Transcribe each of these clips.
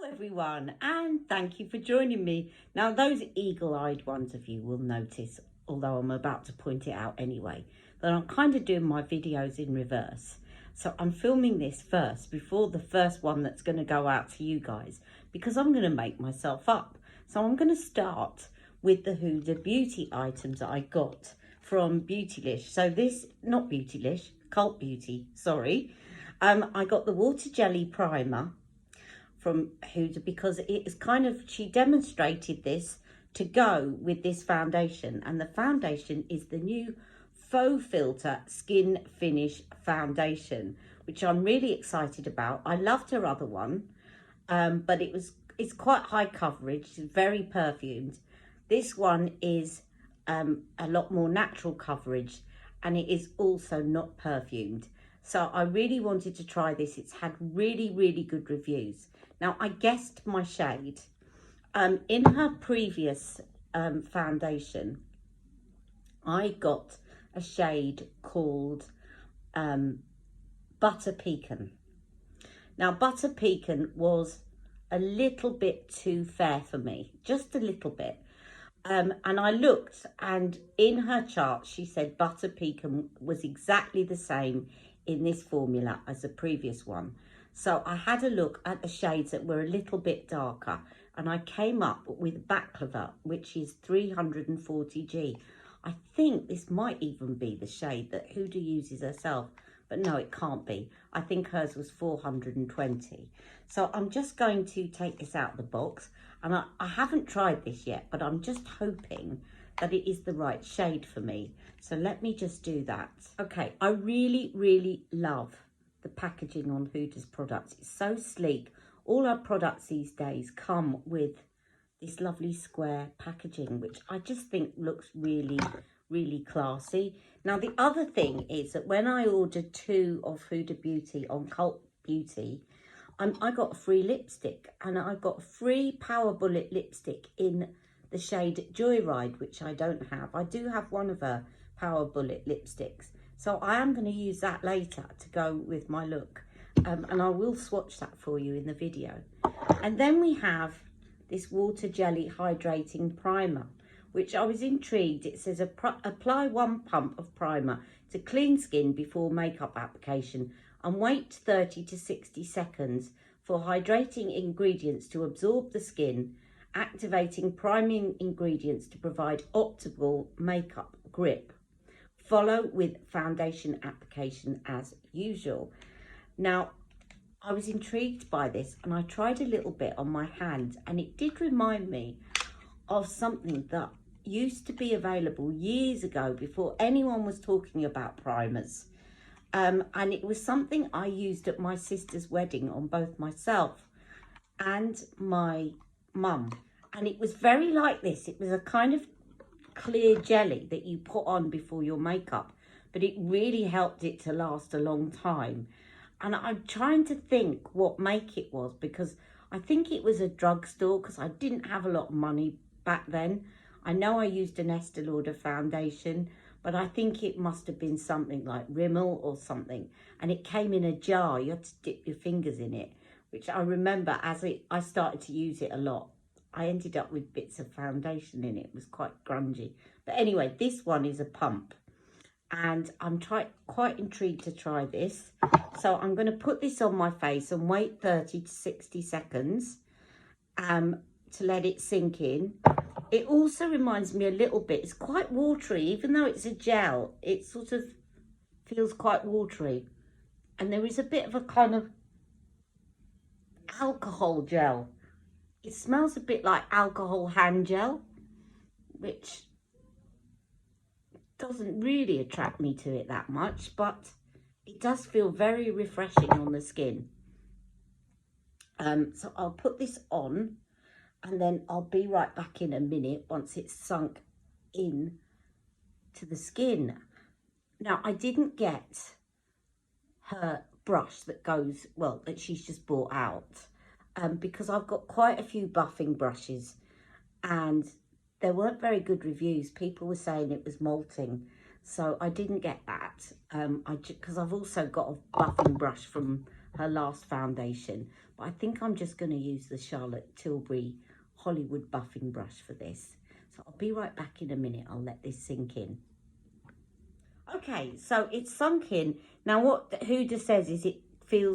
Everyone, and thank you for joining me. Now those eagle-eyed ones of you will notice, although I'm about to point it out anyway, that I'm kind of doing my videos in reverse. So I'm filming this first before the first one that's going to go out to you guys, because I'm going to make myself up. So I'm going to start with the Huda Beauty items that I got from Beautylish. So this, not Beautylish, Cult Beauty, sorry. I got the water jelly primer from Huda because it is kind of, she demonstrated this to go with this foundation, and the foundation is the new FauxFilter Skin Finish Foundation, which I'm really excited about. I loved her other one, but it's quite high coverage, it's very perfumed. This one is a lot more natural coverage, and it is also not perfumed. So I really wanted to try this. It's had really good reviews. Now, I guessed my shade. In her previous foundation, I got a shade called Butter Pecan. Now, Butter Pecan was a little bit too fair for me, just a little bit. And I looked, and in her chart, she said Butter Pecan was exactly the same in this formula as the previous one. So I had a look at the shades that were a little bit darker, and I came up with Baklava, which is 340G. I think this might even be the shade that Huda uses herself, but no, it can't be. I think hers was 420. So I'm just going to take this out of the box, and I haven't tried this yet, but I'm just hoping that it is the right shade for me. So let me just do that. Okay, I really love the packaging on Huda's products. It's so sleek. All our products these days come with this lovely square packaging, which I just think looks really classy. Now, the other thing is that when I ordered 2 of Huda Beauty on Cult Beauty, I got a free lipstick, and I got a free Power Bullet lipstick in the shade Joyride, which I don't have. I do have one of her Power Bullet lipsticks, so I am going to use that later to go with my look, and I will swatch that for you in the video. And then we have this water jelly hydrating primer, which I was intrigued. It says apply 1 pump of primer to clean skin before makeup application and wait 30 to 60 seconds for hydrating ingredients to absorb the skin, activating priming ingredients to provide optimal makeup grip. Follow with foundation application as usual. Now, I was intrigued by this, and I tried a little bit on my hand, and it did remind me of something that used to be available years ago before anyone was talking about primers. And it was something I used at my sister's wedding on both myself and my mum. And it was very like this. It was a kind of clear jelly that you put on before your makeup, but it really helped it to last a long time. And I'm trying to think what make it was, because I think it was a drugstore, because I didn't have a lot of money back then. I know I used an Estee Lauder foundation, but I think it must have been something like Rimmel or something. And it came in a jar. You had to dip your fingers in it, which I remember as I started to use it a lot. I ended up with bits of foundation in it. It was quite grungy. But anyway, this one is a pump, and I'm quite intrigued to try this. So I'm going to put this on my face and wait 30 to 60 seconds to let it sink in. It also reminds me a little bit, it's quite watery, even though it's a gel, it sort of feels quite watery. And there is a bit of a kind of alcohol gel. It smells a bit like alcohol hand gel, which doesn't really attract me to it that much, but it does feel very refreshing on the skin. So I'll put this on, and then I'll be right back in a minute once it's sunk in to the skin. Now, I didn't get her brush that goes, well, that she's just bought out, because I've got quite a few buffing brushes, and there weren't very good reviews. People were saying it was molting, so I didn't get that, because I've also got a buffing brush from her last foundation. But I think I'm just going to use the Charlotte Tilbury Hollywood buffing brush for this. So I'll be right back in a minute. I'll let this sink in. Okay, so it's sunk in. Now what Huda says is it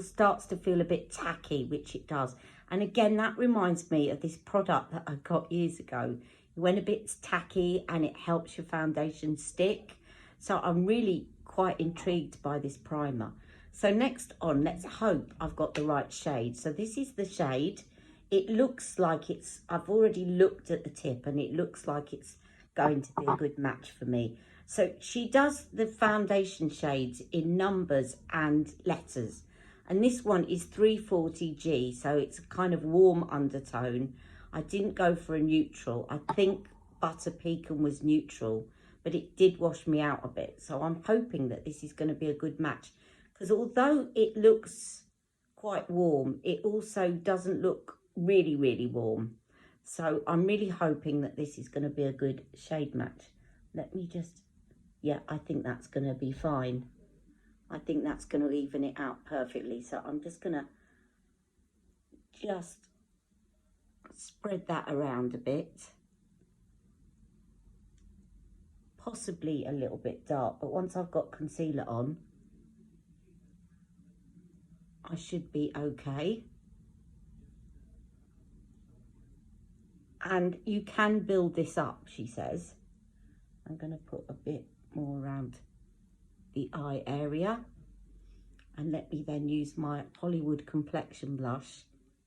starts to feel a bit tacky, which it does. And again, that reminds me of this product that I got years ago. It went a bit tacky and it helps your foundation stick. So I'm really quite intrigued by this primer. So next on, let's hope I've got the right shade. So this is the shade. It looks like I've already looked at the tip and it looks like it's going to be a good match for me. So she does the foundation shades in numbers and letters. And this one is 340G, so it's a kind of warm undertone. I didn't go for a neutral. I think Butter Pecan was neutral, but it did wash me out a bit. So I'm hoping that this is going to be a good match. Because although it looks quite warm, it also doesn't look really, really warm. So I'm really hoping that this is going to be a good shade match. Let me just... yeah, I think that's going to be fine. I think that's going to even it out perfectly. So I'm just going to spread that around a bit. Possibly a little bit dark, but once I've got concealer on, I should be okay. And you can build this up, she says. I'm going to put a bit more around the eye area, and let me then use my Hollywood complexion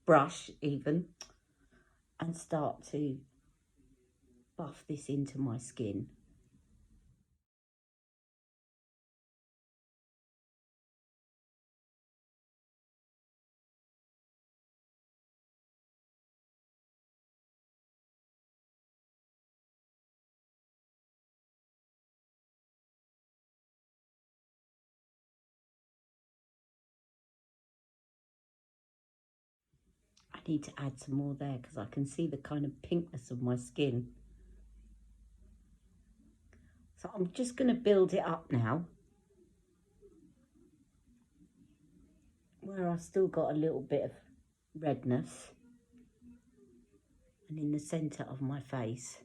brush even, and start to buff this into my skin. I need to add some more there because I can see the kind of pinkness of my skin. So I'm just going to build it up now, where I've still got a little bit of redness, and in the centre of my face.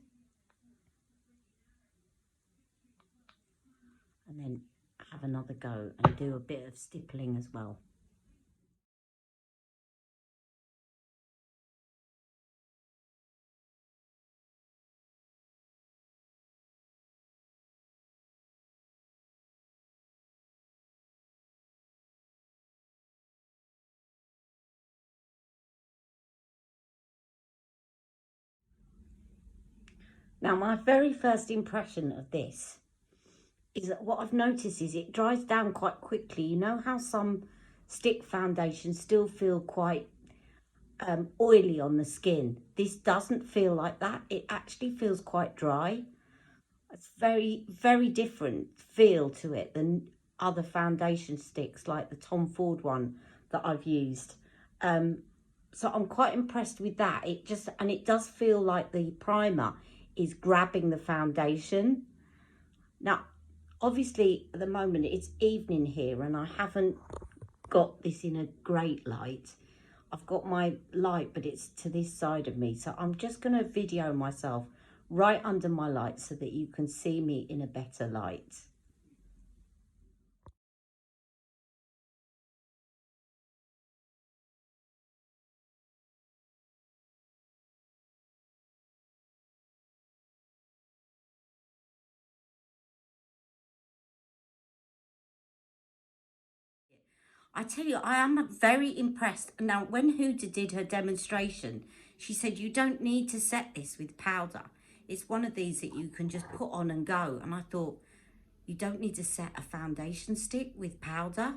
And then have another go and do a bit of stippling as well. Now, my very first impression of this is that what I've noticed is it dries down quite quickly. You know how some stick foundations still feel quite oily on the skin? This doesn't feel like that. It actually feels quite dry. It's very, very different feel to it than other foundation sticks like the Tom Ford one that I've used. So I'm quite impressed with that. And it does feel like the primer is grabbing the foundation. Now, obviously at the moment it's evening here and I haven't got this in a great light. I've got my light, but it's to this side of me. So I'm just going to video myself right under my light so that you can see me in a better light. I tell you, I am very impressed. Now, when Huda did her demonstration, she said, you don't need to set this with powder. It's one of these that you can just put on and go. And I thought, you don't need to set a foundation stick with powder.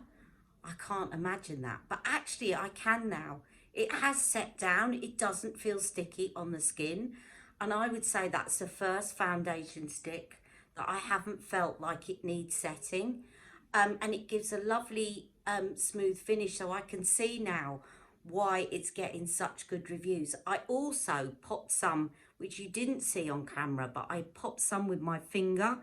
I can't imagine that. But actually, I can now. It has set down. It doesn't feel sticky on the skin. And I would say that's the first foundation stick that I haven't felt like it needs setting. And it gives a lovely smooth finish, so I can see now why it's getting such good reviews. I also popped some, which you didn't see on camera, but I popped some with my finger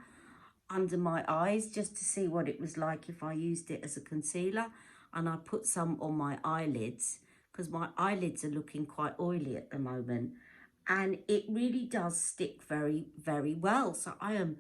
under my eyes just to see what it was like if I used it as a concealer. and I put some on my eyelids because my eyelids are looking quite oily at the moment, and it really does stick very, very well. So I am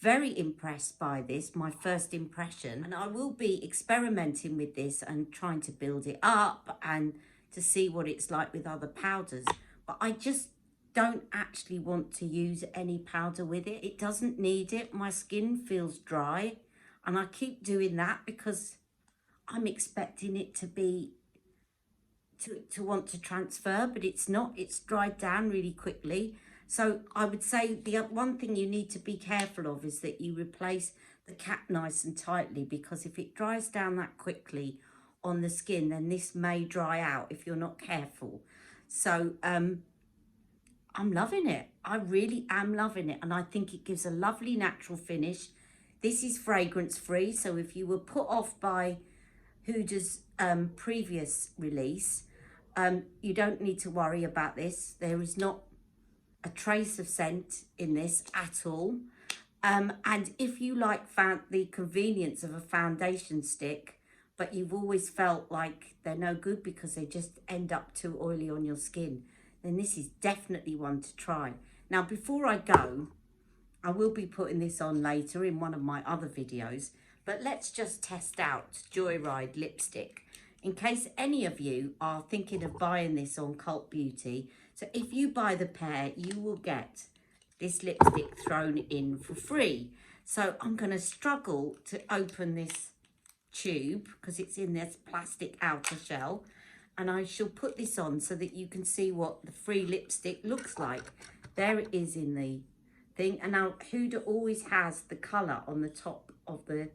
very impressed by this, my first impression, and I will be experimenting with this and trying to build it up and to see what it's like with other powders. But I just don't actually want to use any powder with it. It doesn't need it. My skin feels dry, and I keep doing that because I'm expecting it to be to want to transfer, but it's not. It's dried down really quickly. So I would say the one thing you need to be careful of is that you replace the cap nice and tightly, because if it dries down that quickly on the skin, then this may dry out if you're not careful. So I'm loving it. I really am loving it, and I think it gives a lovely natural finish. This is fragrance free, so if you were put off by Huda's previous release, you don't need to worry about this. There is not a trace of scent in this at all. And if you like the convenience of a foundation stick, but you've always felt like they're no good because they just end up too oily on your skin, then this is definitely one to try. Now, before I go, I will be putting this on later in one of my other videos, but let's just test out Joyride Lipstick in case any of you are thinking of buying this on Cult Beauty. So if you buy the pair, you will get this lipstick thrown in for free. So I'm going to struggle to open this tube because it's in this plastic outer shell, and I shall put this on so that you can see what the free lipstick looks like. There it is in the thing. And now Huda always has the colour on the top of the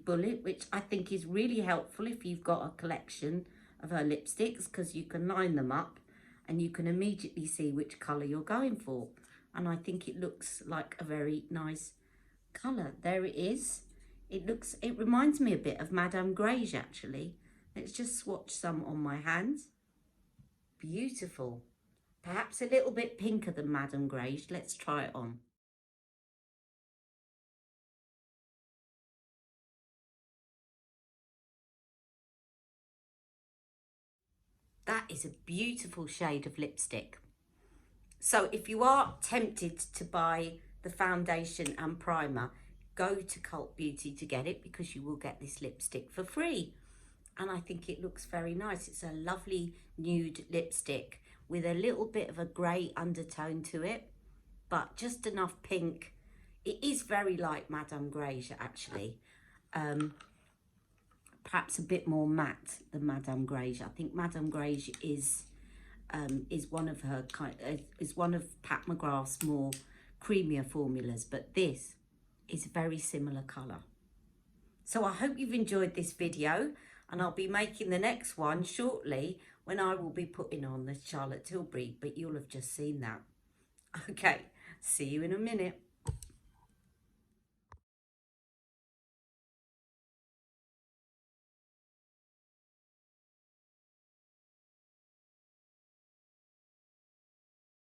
bullet, which I think is really helpful if you've got a collection of her lipsticks, because you can line them up and you can immediately see which colour you're going for. And I think it looks like a very nice colour. There it is. It reminds me a bit of Madame Grey's actually. Let's just swatch some on my hands. Beautiful. Perhaps a little bit pinker than Madame Grey's. Let's try it on. That is a beautiful shade of lipstick. So if you are tempted to buy the foundation and primer, go to Cult Beauty to get it, because you will get this lipstick for free. And I think it looks very nice. It's a lovely nude lipstick with a little bit of a grey undertone to it, but just enough pink. It is very like Madame Grey's actually. Perhaps a bit more matte than Madame Grey's. I think Madame Grey's is one of her is one of Pat McGrath's more creamier formulas, but this is a very similar colour. So I hope you've enjoyed this video, and I'll be making the next one shortly when I will be putting on the Charlotte Tilbury, but you'll have just seen that. Okay, see you in a minute.